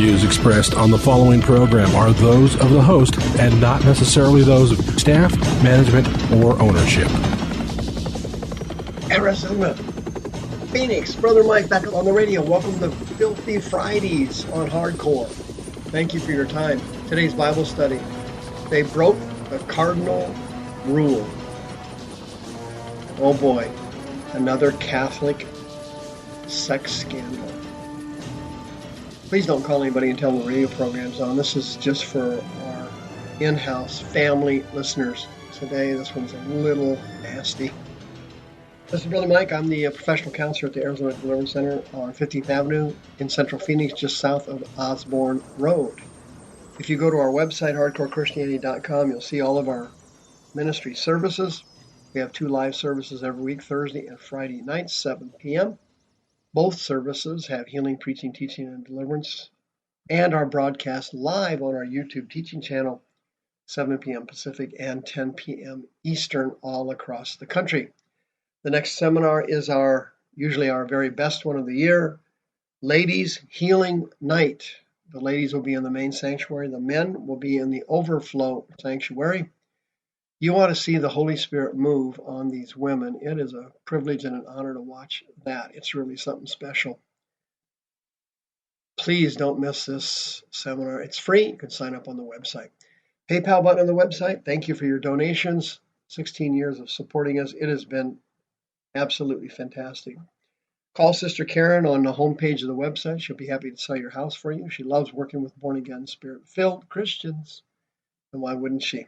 views expressed on the following program are those of the host and not necessarily those of staff, management, or ownership. Arizona, Phoenix, Brother Mike back on the radio. Welcome to Filthy Fridays on Hardcore. Thank you for your time. Today's Bible study, they broke the cardinal rule. Oh boy, another Catholic sex scandal. Please don't call anybody and tell them the radio program's on. This is just for our in-house family listeners. Today, this one's a little nasty. This is Brother Mike. I'm the professional counselor at the Arizona Deliverance Center on 15th Avenue in Central Phoenix, just south of Osborne Road. If you go to our website, hardcorechristianity.com, you'll see all of our ministry services. We have 2 live services every week, Thursday and Friday nights, 7 p.m. Both services have healing, preaching, teaching, and deliverance, and are broadcast live on our YouTube teaching channel, 7 p.m. Pacific and 10 p.m. Eastern, all across the country. The next seminar is usually our very best one of the year, Ladies Healing Night. The ladies will be in the main sanctuary. The men will be in the overflow sanctuary. You want to see the Holy Spirit move on these women. It is a privilege and an honor to watch that. It's really something special. Please don't miss this seminar. It's free. You can sign up on the website. PayPal button on the website. Thank you for your donations. 16 years of supporting us. It has been absolutely fantastic. Call Sister Karen on the homepage of the website. She'll be happy to sell your house for you. She loves working with born-again, spirit-filled Christians. And why wouldn't she?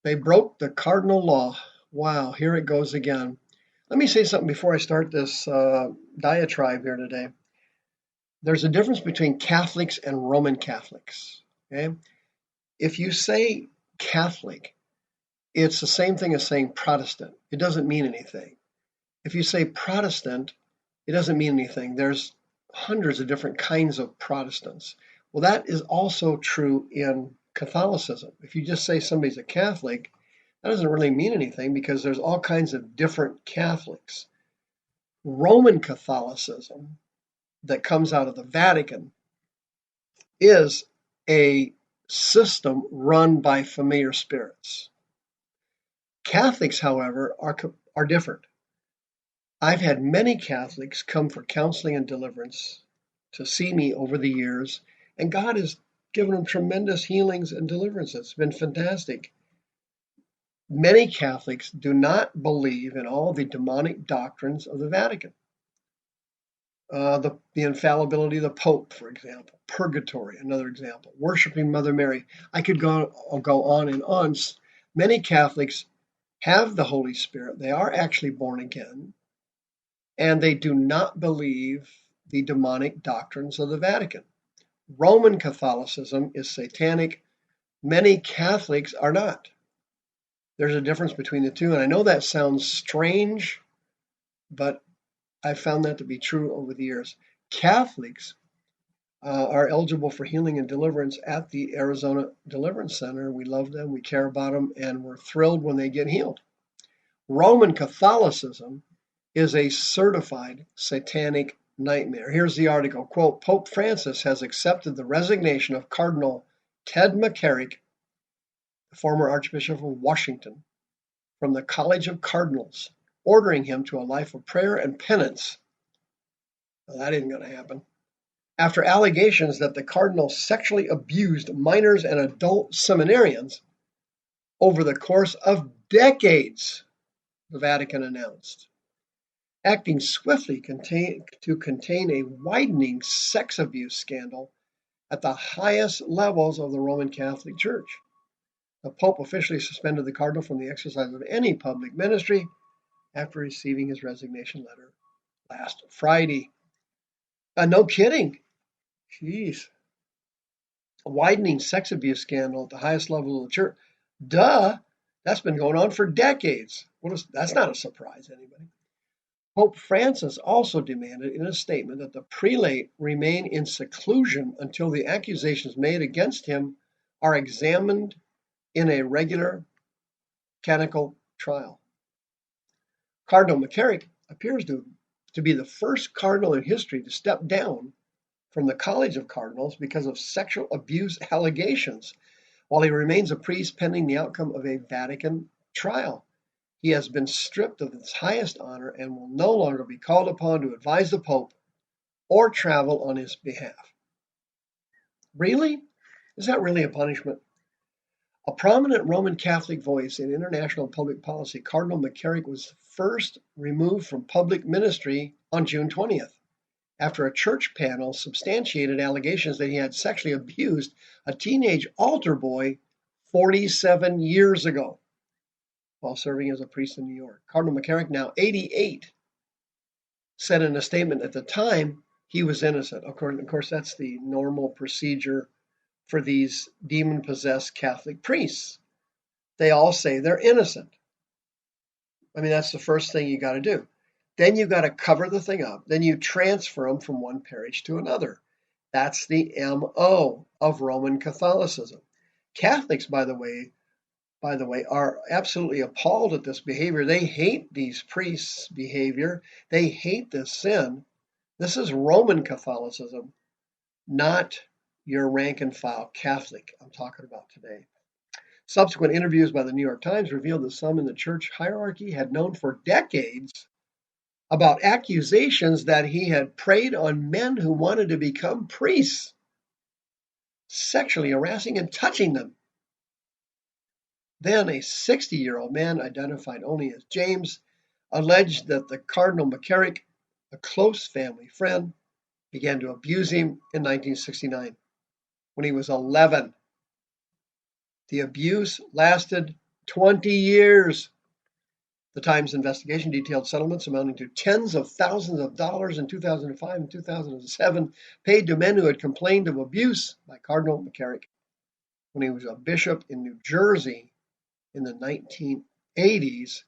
They broke the cardinal law. Wow, here it goes again. Let me say something before I start this diatribe here today. There's a difference between Catholics and Roman Catholics. Okay? If you say Catholic, it's the same thing as saying Protestant. It doesn't mean anything. If you say Protestant, it doesn't mean anything. There's hundreds of different kinds of Protestants. Well, that is also true in Catholicism. If you just say somebody's a Catholic, that doesn't really mean anything because there's all kinds of different Catholics. Roman Catholicism that comes out of the Vatican is a system run by familiar spirits. Catholics, however, are different. I've had many Catholics come for counseling and deliverance to see me over the years, and God has given them tremendous healings and deliverances. It's been fantastic. Many Catholics do not believe in all the demonic doctrines of the Vatican. The infallibility of the Pope, for example. Purgatory, another example. Worshiping Mother Mary. I could go on and on. Many Catholics have the Holy Spirit. They are actually born again. And they do not believe the demonic doctrines of the Vatican. Roman Catholicism is satanic. Many Catholics are not. There's a difference between the two. And I know that sounds strange, but I've found that to be true over the years. Catholics are eligible for healing and deliverance at the Arizona Deliverance Center. We love them, we care about them, and we're thrilled when they get healed. Roman Catholicism is a certified satanic nightmare. Here's the article, quote, Pope Francis has accepted the resignation of Cardinal Ted McCarrick, the former Archbishop of Washington, from the College of Cardinals, ordering him to a life of prayer and penance. Well, that isn't going to happen. After allegations that the Cardinal sexually abused minors and adult seminarians over the course of decades, the Vatican announced. Acting swiftly to contain a widening sex abuse scandal at the highest levels of the Roman Catholic Church. The Pope officially suspended the Cardinal from the exercise of any public ministry after receiving his resignation letter last Friday. No kidding. Jeez. A widening sex abuse scandal at the highest level of the church. Duh. That's been going on for decades. That's not a surprise to anybody. Pope Francis also demanded in a statement that the prelate remain in seclusion until the accusations made against him are examined in a regular canonical trial. Cardinal McCarrick appears to be the first cardinal in history to step down from the College of Cardinals because of sexual abuse allegations, while he remains a priest pending the outcome of a Vatican trial. He has been stripped of his highest honor and will no longer be called upon to advise the Pope or travel on his behalf. Really? Is that really a punishment? A prominent Roman Catholic voice in international public policy, Cardinal McCarrick was first removed from public ministry on June 20th after a church panel substantiated allegations that he had sexually abused a teenage altar boy 47 years ago while serving as a priest in New York. Cardinal McCarrick, now 88, said in a statement at the time he was innocent. Of course, that's the normal procedure for these demon-possessed Catholic priests. They all say they're innocent. I mean, that's the first thing you got to do. Then you got to cover the thing up. Then you transfer them from one parish to another. That's the MO of Roman Catholicism. Catholics, by the way, are absolutely appalled at this behavior. They hate these priests' behavior. They hate this sin. This is Roman Catholicism, not your rank and file Catholic I'm talking about today. Subsequent interviews by the New York Times revealed that some in the church hierarchy had known for decades about accusations that he had preyed on men who wanted to become priests, sexually harassing and touching them. Then a 60-year-old man, identified only as James, alleged that the Cardinal McCarrick, a close family friend, began to abuse him in 1969 when he was 11. The abuse lasted 20 years. The Times investigation detailed settlements amounting to tens of thousands of dollars in 2005 and 2007 paid to men who had complained of abuse by Cardinal McCarrick when he was a bishop in New Jersey in the 1980s,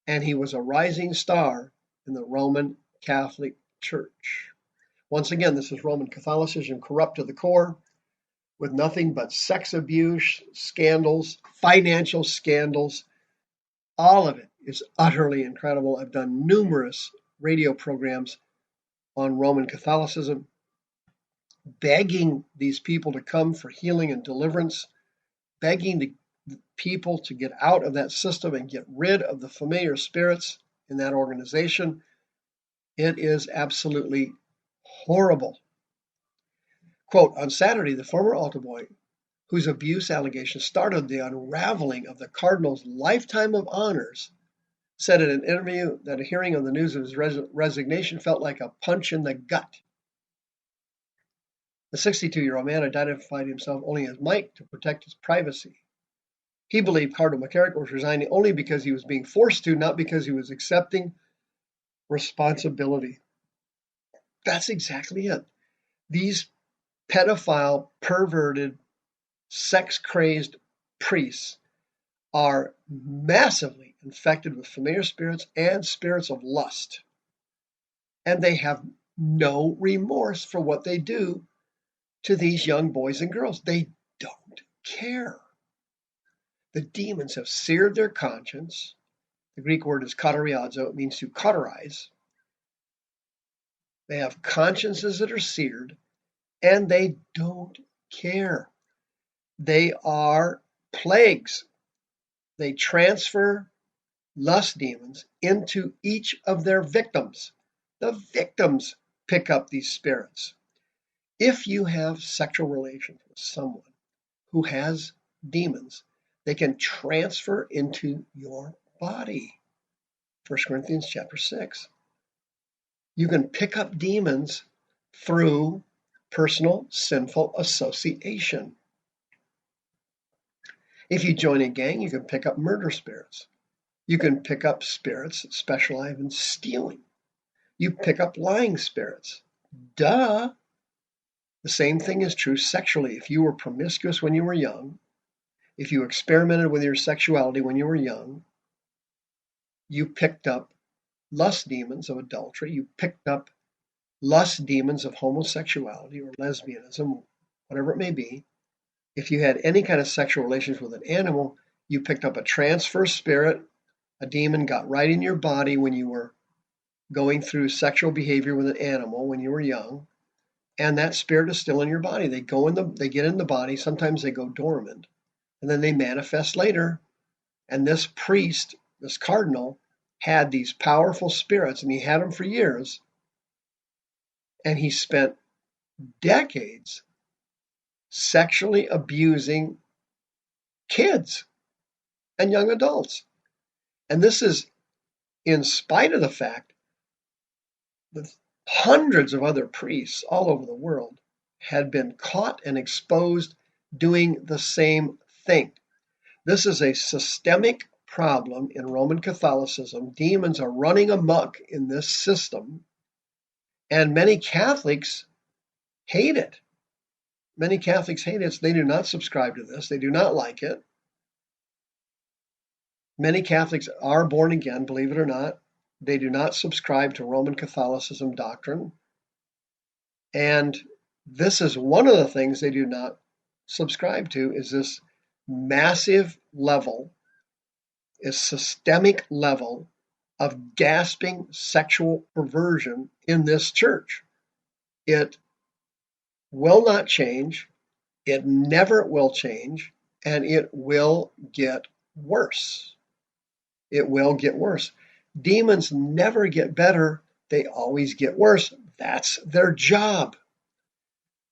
and he was a rising star in the Roman Catholic Church. Once again, this is Roman Catholicism corrupt to the core, with nothing but sex abuse, scandals, financial scandals. All of it is utterly incredible. I've done numerous radio programs on Roman Catholicism, begging these people to come for healing and deliverance, begging the people to get out of that system and get rid of the familiar spirits in that organization. It is absolutely horrible. Quote, on Saturday, the former altar boy, whose abuse allegations started the unraveling of the Cardinal's lifetime of honors, said in an interview that a hearing on the news of his resignation felt like a punch in the gut. The 62-year-old man identified himself only as Mike to protect his privacy. He believed Cardinal McCarrick was resigning only because he was being forced to, not because he was accepting responsibility. That's exactly it. These pedophile, perverted, sex-crazed priests are massively infected with familiar spirits and spirits of lust. And they have no remorse for what they do to these young boys and girls. They don't care. The demons have seared their conscience. The Greek word is kateriazo. It means to cauterize. They have consciences that are seared, and they don't care. They are plagues. They transfer lust demons into each of their victims. The victims pick up these spirits. If you have sexual relations with someone who has demons, they can transfer into your body. 1 Corinthians chapter 6. You can pick up demons through personal sinful association. If you join a gang, you can pick up murder spirits. You can pick up spirits that specialize in stealing. You pick up lying spirits. Duh! The same thing is true sexually. If you were promiscuous when you were young, if you experimented with your sexuality when you were young, you picked up lust demons of adultery. You picked up lust demons of homosexuality or lesbianism, whatever it may be. If you had any kind of sexual relations with an animal, you picked up a transfer spirit. A demon got right in your body when you were going through sexual behavior with an animal when you were young. and that spirit is still in your body. They get in the body. Sometimes they go dormant, and then they manifest later. And this priest, this cardinal, had these powerful spirits, and he had them for years. And he spent decades sexually abusing kids and young adults. And this is in spite of the fact that hundreds of other priests all over the world had been caught and exposed doing the same thing. This is a systemic problem in Roman Catholicism. Demons are running amok in this system, and many Catholics hate it. Many Catholics hate it. They do not subscribe to this. They do not like it. Many Catholics are born again, believe it or not. They do not subscribe to Roman Catholicism doctrine. And this is one of the things they do not subscribe to, is this massive level, a systemic level of gasping sexual perversion in this church. It will not change. It never will change. And it will get worse. It will get worse. Demons never get better. They always get worse. That's their job.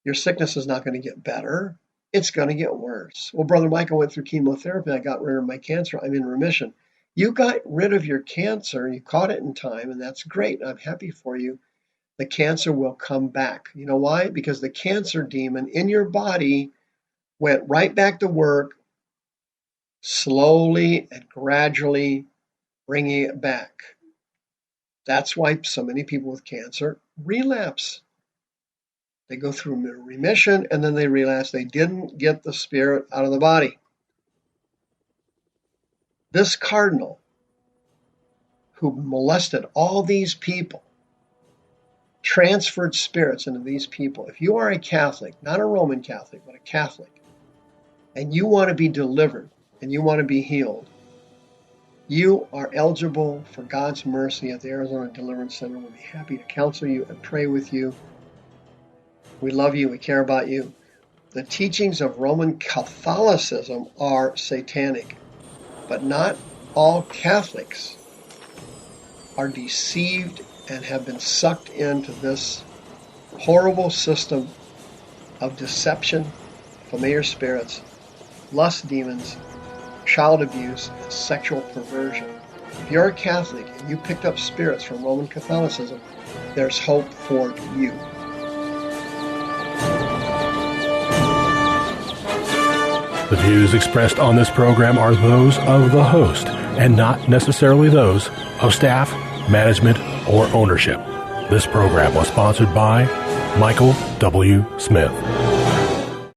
Your sickness is not going to get better. It's going to get worse. Well, Brother Michael went through chemotherapy. I got rid of my cancer. I'm in remission. You got rid of your cancer. You caught it in time, and that's great. I'm happy for you. The cancer will come back. You know why? Because the cancer demon in your body went right back to work, slowly and gradually bringing it back. That's why so many people with cancer relapse. They go through remission, and then they realize they didn't get the spirit out of the body. This cardinal who molested all these people transferred spirits into these people. If you are a Catholic, not a Roman Catholic, but a Catholic, and you want to be delivered and you want to be healed, you are eligible for God's mercy at the Arizona Deliverance Center. We'll be happy to counsel you and pray with you. We love you. We care about you. The teachings of Roman Catholicism are satanic, but not all Catholics are deceived and have been sucked into this horrible system of deception, familiar spirits, lust demons, child abuse, and sexual perversion. If you're a Catholic and you picked up spirits from Roman Catholicism, there's hope for you. The views expressed on this program are those of the host and not necessarily those of staff, management, or ownership. This program was sponsored by Michael W. Smith.